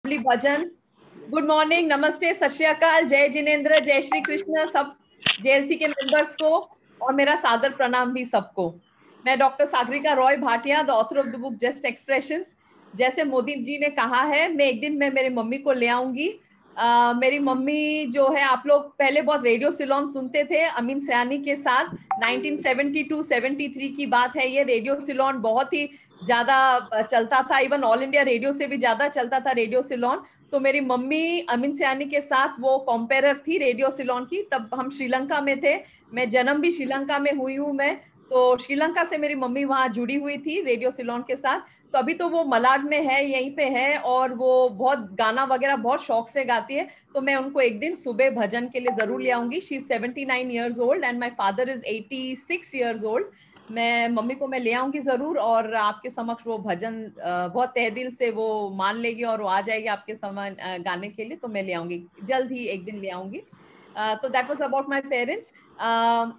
Lovely भजन। Good morning, नमस्ते, सत श्री अकाल, जय जिनेन्द्र, जय श्री कृष्ण, सब जेएलसी के मेंबर्स को और मेरा सादर प्रणाम भी सबको। मैं doctor Sagarika Roy Bhatia, the author of the book just expressions. जैसे मोदी जी ने कहा है, मैं एक दिन मेरी मम्मी को ले आऊंगी। मेरी मम्मी जो है, आप लोग पहले बहुत रेडियो सिलोन सुनते थे अमीन सयानी के साथ। 1972-73 की बात है ये। रेडियो सिलोन बहुत ही ज्यादा चलता था, इवन ऑल इंडिया रेडियो से भी ज्यादा चलता था रेडियो सिलोन। तो मेरी मम्मी अमीन सयानी के साथ वो कंपेरर थी रेडियो सिलोन की। तब हम श्रीलंका में थे, मैं जन्म भी श्रीलंका में हुई हूँ मैं। तो श्रीलंका से मेरी मम्मी वहां जुड़ी हुई थी रेडियो सिलोन के साथ। तो अभी तो वो मलाड में है, यहीं पे है, और वो बहुत गाना वगैरह बहुत शौक से गाती है। तो मैं उनको एक दिन सुबह भजन के लिए जरूर ले आऊंगी। She is 79 years old and my father is 86 years old. मैं मम्मी को मैं ले आऊंगी जरूर, और आपके समक्ष वो भजन बहुत तहे दिल से वो मान लेगी और वो आ जाएगी आपके समय गाने के लिए। तो मैं ले आऊंगी, जल्द ही एक दिन ले आऊंगी। तो that was about my parents.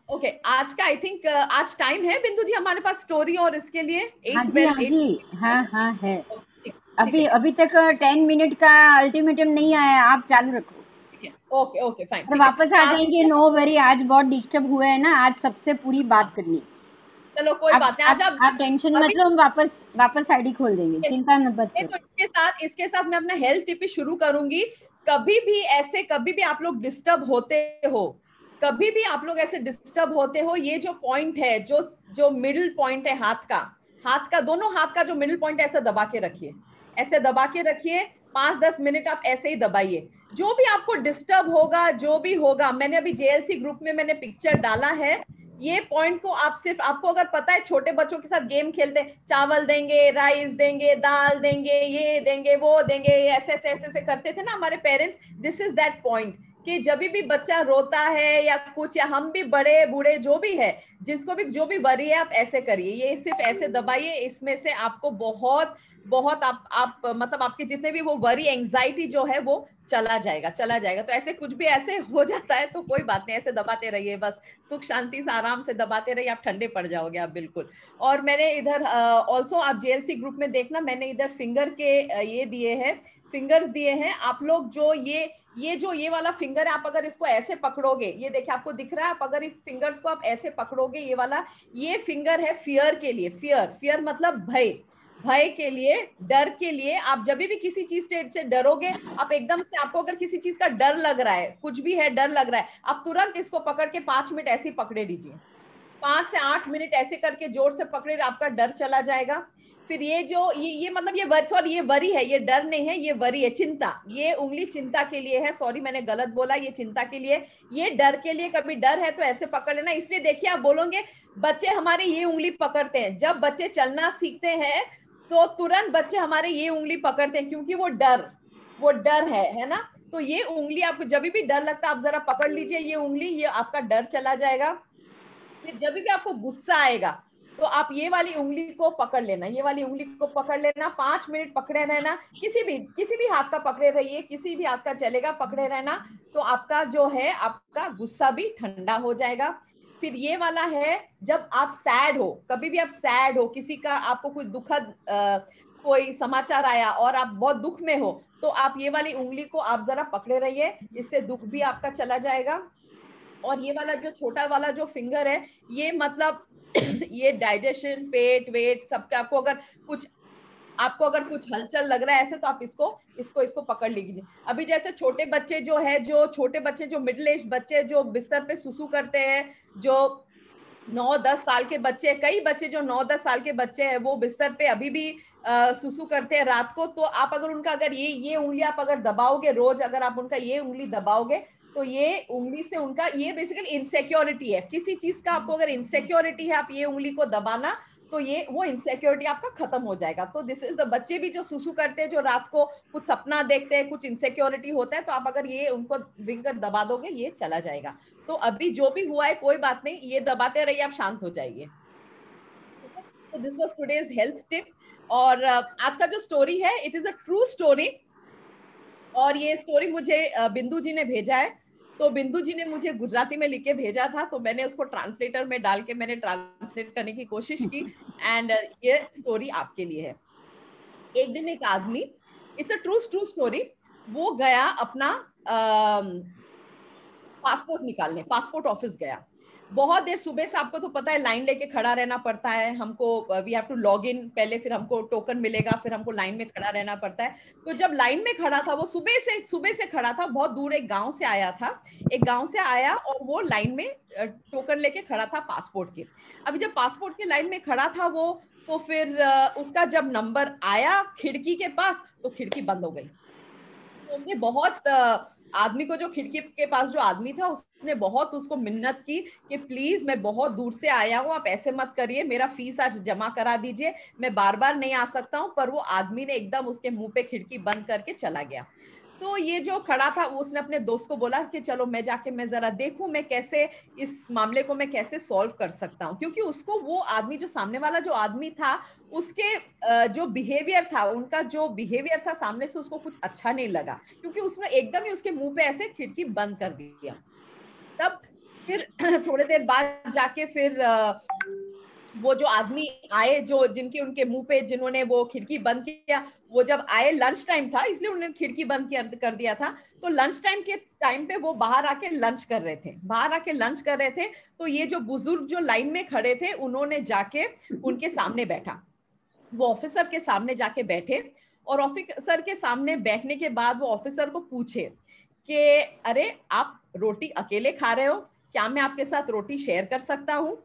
Okay, आज का आई थिंक आज टाइम है बिंदु जी हमारे पास स्टोरी और इसके लिए हाँ 8 जी, हाँ 12 जी, 8। हाँ हाँ है। ठीक है, अभी तक 10 मिनट का अल्टीमेटम नहीं आया, आप चालू रखो। ठीक है, ओके ओके फाइन, और ठीक है। वापस तो आ आज जाएंगे, मुझे, नो वरी। आज बहुत डिस्टर्ब हुए हैं ना, आज सबसे पूरी हाँ, बात करनी। चलो कोई आप बात नहीं। आज आप आप आप टेंशन अभी, मत लो, हम वापस आईडी खोल देंगे, चिंता न मत नहीं करो। तो इसके साथ मैं अपना हेल्थ टिप शुरू करूंगी। कभी भी आप लोग डिस्टर्ब होते हो, कभी भी आप लोग ऐसे डिस्टर्ब होते हो, ये जो पॉइंट है, जो जो मिडिल पॉइंट है हाथ का दोनों हाथ का जो मिडिल पॉइंट है, ऐसे दबा के रखिए। ऐसे दबा के रखिए, 5-10 मिनट आप ऐसे ही दबाइए। जो भी आपको डिस्टर्ब होगा, जो भी होगा, मैंने अभी जेएलसी ग्रुप में मैंने पिक्चर डाला है। ये पॉइंट को आप सिर्फ, आपको अगर पता है छोटे बच्चों के साथ गेम खेलते हैं, चावल देंगे, राइस देंगे, दाल देंगे, ये देंगे, वो देंगे, ऐसे ऐसे ऐसे करते थे ना हमारे parents. This is that point कि जब भी बच्चा रोता है या कुछ, या हम भी बड़े बूढ़े जो भी है, जिसको भी जो भी वरी है, आप ऐसे करिए, ये सिर्फ ऐसे दबाइए। इसमें से आपको बहुत बहुत आप मतलब आपके जितने भी वो वरी एंजाइटी जो है वो चला जाएगा। तो ऐसे कुछ भी ऐसे हो जाता है तो कोई बात नहीं, ऐसे दबाते रहिए, बस सुख शांति से आराम से दबाते रहिए, आप ठंडे पड़ जाओगे आप बिल्कुल। और मैंने इधर ऑल्सो आप जेएलसी ग्रुप में देखना, मैंने इधर फिंगर के ये दिए हैं, फिंगर्स दिए हैं। आप लोग जो ये वाला फिंगर है, आप अगर इसको ऐसे पकड़ोगे, ये देखिए आपको दिख रहा है, आप अगर इस फिंगर्स को आप ऐसे पकड़ोगे, ये वाला, ये फिंगर है फियर के लिए। फियर मतलब भय, भय के लिए, डर के लिए। आप जब भी किसी चीज से डरोगे, आप एकदम से, आपको अगर किसी चीज का डर लग रहा है, कुछ भी है डर लग रहा है, आप तुरंत इसको पकड़ के 5 मिनट ऐसे ही पकड़े लीजिए। 5 से 8 मिनट ऐसे करके जोर से पकड़े, आपका डर चला जाएगा। फिर ये जो ये मतलब ये वरी, सॉरी ये वरी है, ये डर नहीं है, ये वरी है, चिंता। ये उंगली चिंता के लिए है, सॉरी मैंने गलत बोला, ये चिंता के लिए, ये डर के लिए। कभी डर है तो ऐसे पकड़ लेना। इसलिए देखिए, आप बोलोगे बच्चे हमारे ये उंगली पकड़ते हैं, जब बच्चे चलना सीखते हैं तो तुरंत बच्चे हमारे ये उंगली पकड़ते हैं, क्योंकि वो डर है ना। तो ये उंगली आपको जब भी डर लगता है, आप जरा पकड़ लीजिए ये उंगली, ये आपका डर चला जाएगा। फिर जब भी आपको गुस्सा आएगा, तो आप ये वाली उंगली को पकड़ लेना, ये वाली उंगली को पकड़ लेना, 5 मिनट पकड़े रहना। किसी भी हाथ का पकड़े रहिए, किसी भी हाथ का चलेगा, पकड़े रहना। तो आपका जो है, आपका गुस्सा भी ठंडा हो जाएगा। फिर ये वाला है, जब आप सैड हो, कभी भी आप सैड हो, किसी का आपको कुछ दुखद कोई समाचार आया और आप बहुत दुख में हो, तो आप ये वाली उंगली को आप जरा पकड़े रहिए, इससे दुख भी आपका चला जाएगा। और ये वाला जो छोटा वाला जो फिंगर है, ये मतलब ये डाइजेशन, पेट वेट सबका, आपको अगर कुछ हलचल लग रहा है ऐसे, तो आप इसको पकड़ लीजिए। अभी जैसे छोटे बच्चे जो है, जो मिडिल एज बच्चे जो बिस्तर पे सुसु करते हैं, जो 9-10 साल के बच्चे, कई बच्चे जो 9-10 साल के बच्चे हैं, वो बिस्तर पे अभी भी सुसु करते हैं रात को। तो आप अगर उनका, अगर ये उंगली आप अगर दबाओगे रोज, अगर आप उनका ये उंगली दबाओगे, तो ये उंगली से उनका, ये बेसिकली इनसिक्योरिटी है, किसी चीज का आपको अगर इनसिक्योरिटी है, आप ये उंगली को दबाना, तो ये वो इनसिक्योरिटी आपका खत्म हो जाएगा। तो दिस इज द, बच्चे भी जो सुसु करते हैं, जो रात को कुछ सपना देखते हैं, कुछ इनसिक्योरिटी होता है, तो आप अगर ये उनको फिंगर दबा दोगे, ये चला जाएगा। तो अभी जो भी हुआ है कोई बात नहीं, ये दबाते रहिए, आप शांत हो जाइए। तो this was today's health tip. और आज का जो स्टोरी है, it is a true story. और ये स्टोरी मुझे बिंदु जी ने भेजा है। तो बिंदु जी ने मुझे गुजराती में लिख के भेजा था, तो मैंने उसको ट्रांसलेटर में डाल के मैंने ट्रांसलेट करने की कोशिश की। एंड ये स्टोरी आपके लिए है। एक दिन एक आदमी इट्स अ ट्रू स्टोरी। वो गया अपना पासपोर्ट निकालने, पासपोर्ट ऑफिस गया। बहुत देर सुबह से, आपको तो पता है लाइन लेके खड़ा रहना पड़ता है हमको, we have to log in पहले, फिर हमको टोकन मिलेगा, फिर हमको लाइन में खड़ा रहना पड़ता है। तो जब लाइन में खड़ा था वो सुबह से खड़ा था, बहुत दूर एक गांव से आया था, एक गांव से आया और वो लाइन में टोकन लेके खड़ा था पासपोर्ट के। अभी जब पासपोर्ट के लाइन में खड़ा था वो, तो फिर उसका जब नंबर आया खिड़की के पास, तो खिड़की बंद हो गई। तो उसने बहुत आदमी को, जो खिड़की के पास जो आदमी था, उसने बहुत उसको मिन्नत की कि प्लीज मैं बहुत दूर से आया हूँ, आप ऐसे मत करिए, मेरा फीस आज जमा करा दीजिए, मैं बार बार नहीं आ सकता हूँ। पर वो आदमी ने एकदम उसके मुंह पे खिड़की बंद करके चला गया। तो ये जो खड़ा था उसने अपने दोस्त को बोला कि चलो मैं जाके मैं जरा देखूं मैं कैसे इस मामले को मैं कैसे सॉल्व कर सकता हूँ, क्योंकि उसको वो आदमी, जो सामने वाला जो आदमी था, उसके जो बिहेवियर था, उनका जो बिहेवियर था सामने से, उसको कुछ अच्छा नहीं लगा, क्योंकि उसने एकदम ही उसके मुंह पे ऐसे खिड़की बंद कर दिया। तब फिर थोड़ी देर बाद जाके फिर वो जो आदमी आए, जो जिनके उनके मुंह पे जिन्होंने वो खिड़की बंद किया, वो जब आए, लंच टाइम था इसलिए उन्होंने खिड़की बंद कर दिया था। तो लंच टाइम के टाइम पे वो बाहर आके लंच कर रहे थे, बाहर आके लंच कर रहे थे। तो ये जो बुजुर्ग जो लाइन में खड़े थे, उन्होंने जाके उनके सामने बैठा, वो ऑफिसर के सामने जाके बैठे। और ऑफिसर के सामने बैठने के बाद वो ऑफिसर को पूछे कि अरे आप रोटी अकेले खा रहे हो, क्या मैं आपके साथ रोटी शेयर कर सकता हूँ?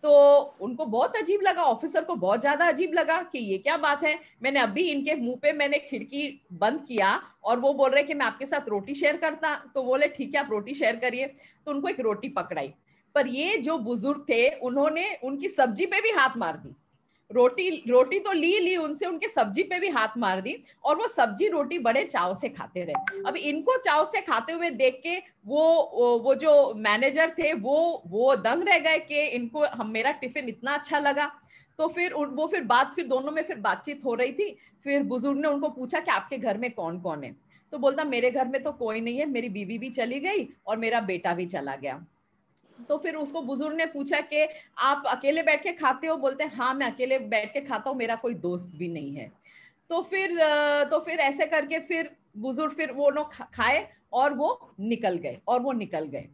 तो उनको बहुत अजीब लगा, ऑफिसर को बहुत ज्यादा अजीब लगा कि ये क्या बात है, मैंने अभी इनके मुंह पे मैंने खिड़की बंद किया और वो बोल रहे कि मैं आपके साथ रोटी शेयर करता। तो बोले ठीक है आप रोटी शेयर करिए। तो उनको एक रोटी पकड़ाई, पर ये जो बुजुर्ग थे उन्होंने उनकी सब्जी पे भी हाथ मार दी। रोटी रोटी तो ली उनसे, उनके सब्जी पे भी हाथ मार दी, और वो सब्जी रोटी बड़े चाव से खाते रहे। अब इनको चाव से खाते हुए देख के वो जो मैनेजर थे वो दंग रह गए कि इनको हम मेरा टिफिन इतना अच्छा लगा। तो फिर वो फिर दोनों में फिर बातचीत हो रही थी। फिर बुजुर्ग ने उनको पूछा कि आपके घर में कौन कौन है? तो बोलता मेरे घर में तो कोई नहीं है, मेरी बीवी भी चली गई और मेरा बेटा भी चला गया। तो फिर उसको बुजुर्ग ने पूछा कि आप अकेले बैठ के खाते हो? बोलते हैं हाँ मैं अकेले बैठ के खाता हूँ, मेरा कोई दोस्त भी नहीं है। तो फिर ऐसे करके फिर बुजुर्ग फिर वो लोग खाए और वो निकल गए।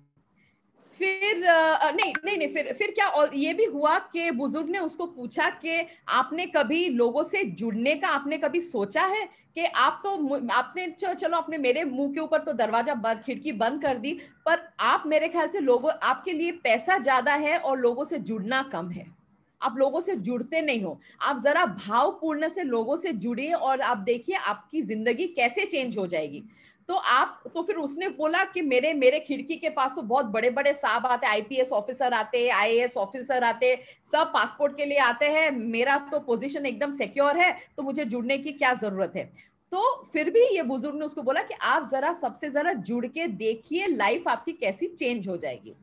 फिर नहीं नहीं नहीं, फिर क्या, और ये भी हुआ कि बुजुर्ग ने उसको पूछा कि आपने कभी लोगों से जुड़ने का आपने कभी सोचा है? कि आप तो आपने चलो आपने मेरे मुंह के ऊपर तो दरवाजा बंद, खिड़की बंद कर दी, पर आप मेरे ख्याल से लोगों, आपके लिए पैसा ज्यादा है और लोगों से जुड़ना कम है, आप लोगों से जुड़ते नहीं हो। आप जरा भावपूर्ण से लोगों से जुड़िए और आप देखिए आपकी जिंदगी कैसे चेंज हो जाएगी। तो फिर उसने बोला कि मेरे मेरे खिड़की के पास तो बहुत बड़े बड़े साहब आते, आईपीएस ऑफिसर आते, आईएएस ऑफिसर आते, सब पासपोर्ट के लिए आते हैं, मेरा तो पोजीशन एकदम सिक्योर है, तो मुझे जुड़ने की क्या जरूरत है? तो फिर भी ये बुजुर्ग ने उसको बोला कि आप जरा सबसे जरा जुड़ के देखिए, लाइफ आपकी कैसी चेंज हो जाएगी।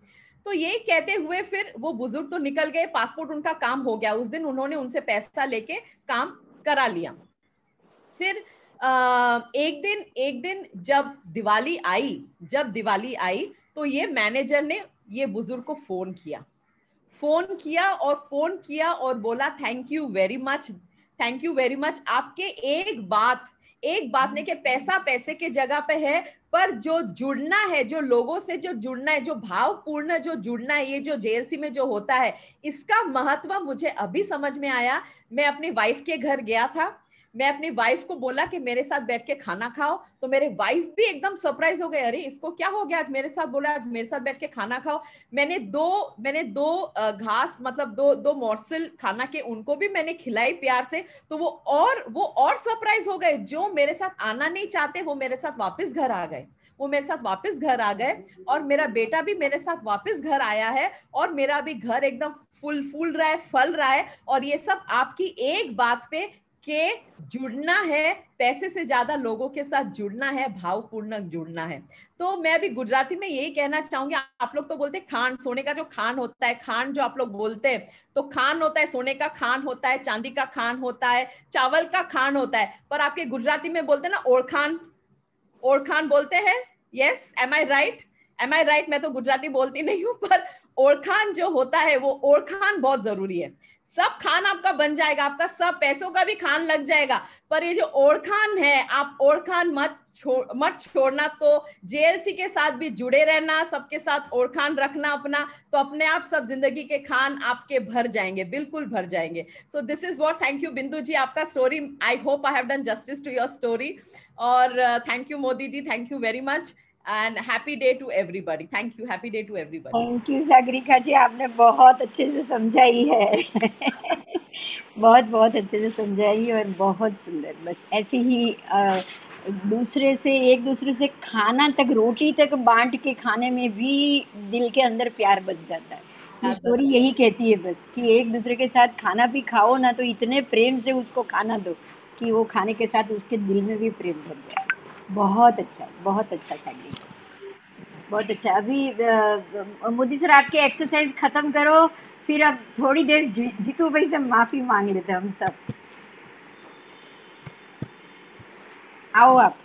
तो यही कहते हुए फिर वो बुजुर्ग तो निकल गए, पासपोर्ट उनका काम हो गया, उस दिन उन्होंने उनसे पैसा लेके काम करा लिया। फिर एक दिन जब दिवाली आई तो ये मैनेजर ने ये बुजुर्ग को फोन किया और बोला थैंक यू वेरी मच, आपके एक बात नहीं कि पैसा पैसे के जगह पे है, पर जो जुड़ना है, जो लोगों से जो जुड़ना है, जो भावपूर्ण जो जुड़ना है, ये जो जेएलसी में जो होता है, इसका महत्व मुझे अभी समझ में आया। मैं अपनी वाइफ के घर गया था, मैं अपनी वाइफ को बोला कि मेरे साथ बैठ के खाना खाओ, तो मेरे वाइफ भी एकदम सरप्राइज हो गए, अरे इसको क्या हो गया, आज मेरे साथ बोला आज मेरे साथ बैठ के खाना खाओ। मैंने दो घास, मतलब दो मोर्सल खाना के उनको भी मैंने खिलाई प्यार से। तो वो और सरप्राइज हो गए, जो मेरे साथ आना नहीं चाहते वो मेरे साथ वापस घर आ गए, और मेरा बेटा भी मेरे साथ वापस घर आया है, और मेरा भी घर एकदम फूल रहा है, फल रहा है। और ये सब आपकी एक बात पे के जुड़ना है, पैसे से ज्यादा लोगों के साथ जुड़ना है, भावपूर्ण जुड़ना है। तो मैं अभी गुजराती में यही कहना चाहूंगी, आप लोग तो बोलते हैं खान, सोने का जो खान होता है, खान जो आप लोग बोलते हैं, तो खान होता है, सोने का खान होता है, चांदी का खान होता है, चावल का खान होता है, पर आपके गुजराती में बोलते हैं ना ओरखान बोलते हैं। यस, एम आई राइट? मैं तो गुजराती बोलती नहीं हूँ, पर ओरखान जो होता है वो ओरखान बहुत जरूरी है। सब खान आपका बन जाएगा, आपका सब पैसों का भी खान लग जाएगा, पर ये जो ओढ़खान है, आप ओढ़खान मत छोड़ना। तो जेएलसी के साथ भी जुड़े रहना, सबके साथ ओढ़खान रखना अपना, तो अपने आप सब जिंदगी के खान आपके भर जाएंगे, बिल्कुल भर जाएंगे। So this is what, thank you Bindu ji, आपका story, I hope I have done justice to your story. और thank you Modi ji, thank you very much, and happy day to everybody. Thank you, happy day to everybody. Thank you Sagarika ji, आपने बहुत अच्छे से समझाई है। बहुत बहुत अच्छे से समझाई और बहुत सुंदर। बस ऐसे ही दूसरे से, एक दूसरे से खाना तक, रोटी तक बांट के खाने में भी दिल के अंदर प्यार बस जाता है। ये स्टोरी यही कहती है बस, कि एक दूसरे के साथ खाना भी खाओ ना, तो इतने प्रेम से उसको खाना दो कि वो खाने के साथ उसके दिल में भी प्रेम भर जाए। बहुत अच्छा, बहुत अच्छा सागरिका, बहुत अच्छा। अभी मोदी सर, आपके एक्सरसाइज खत्म करो, फिर अब थोड़ी देर जीतू भाई से माफी मांग लेते हैं हम सब। आओ आप।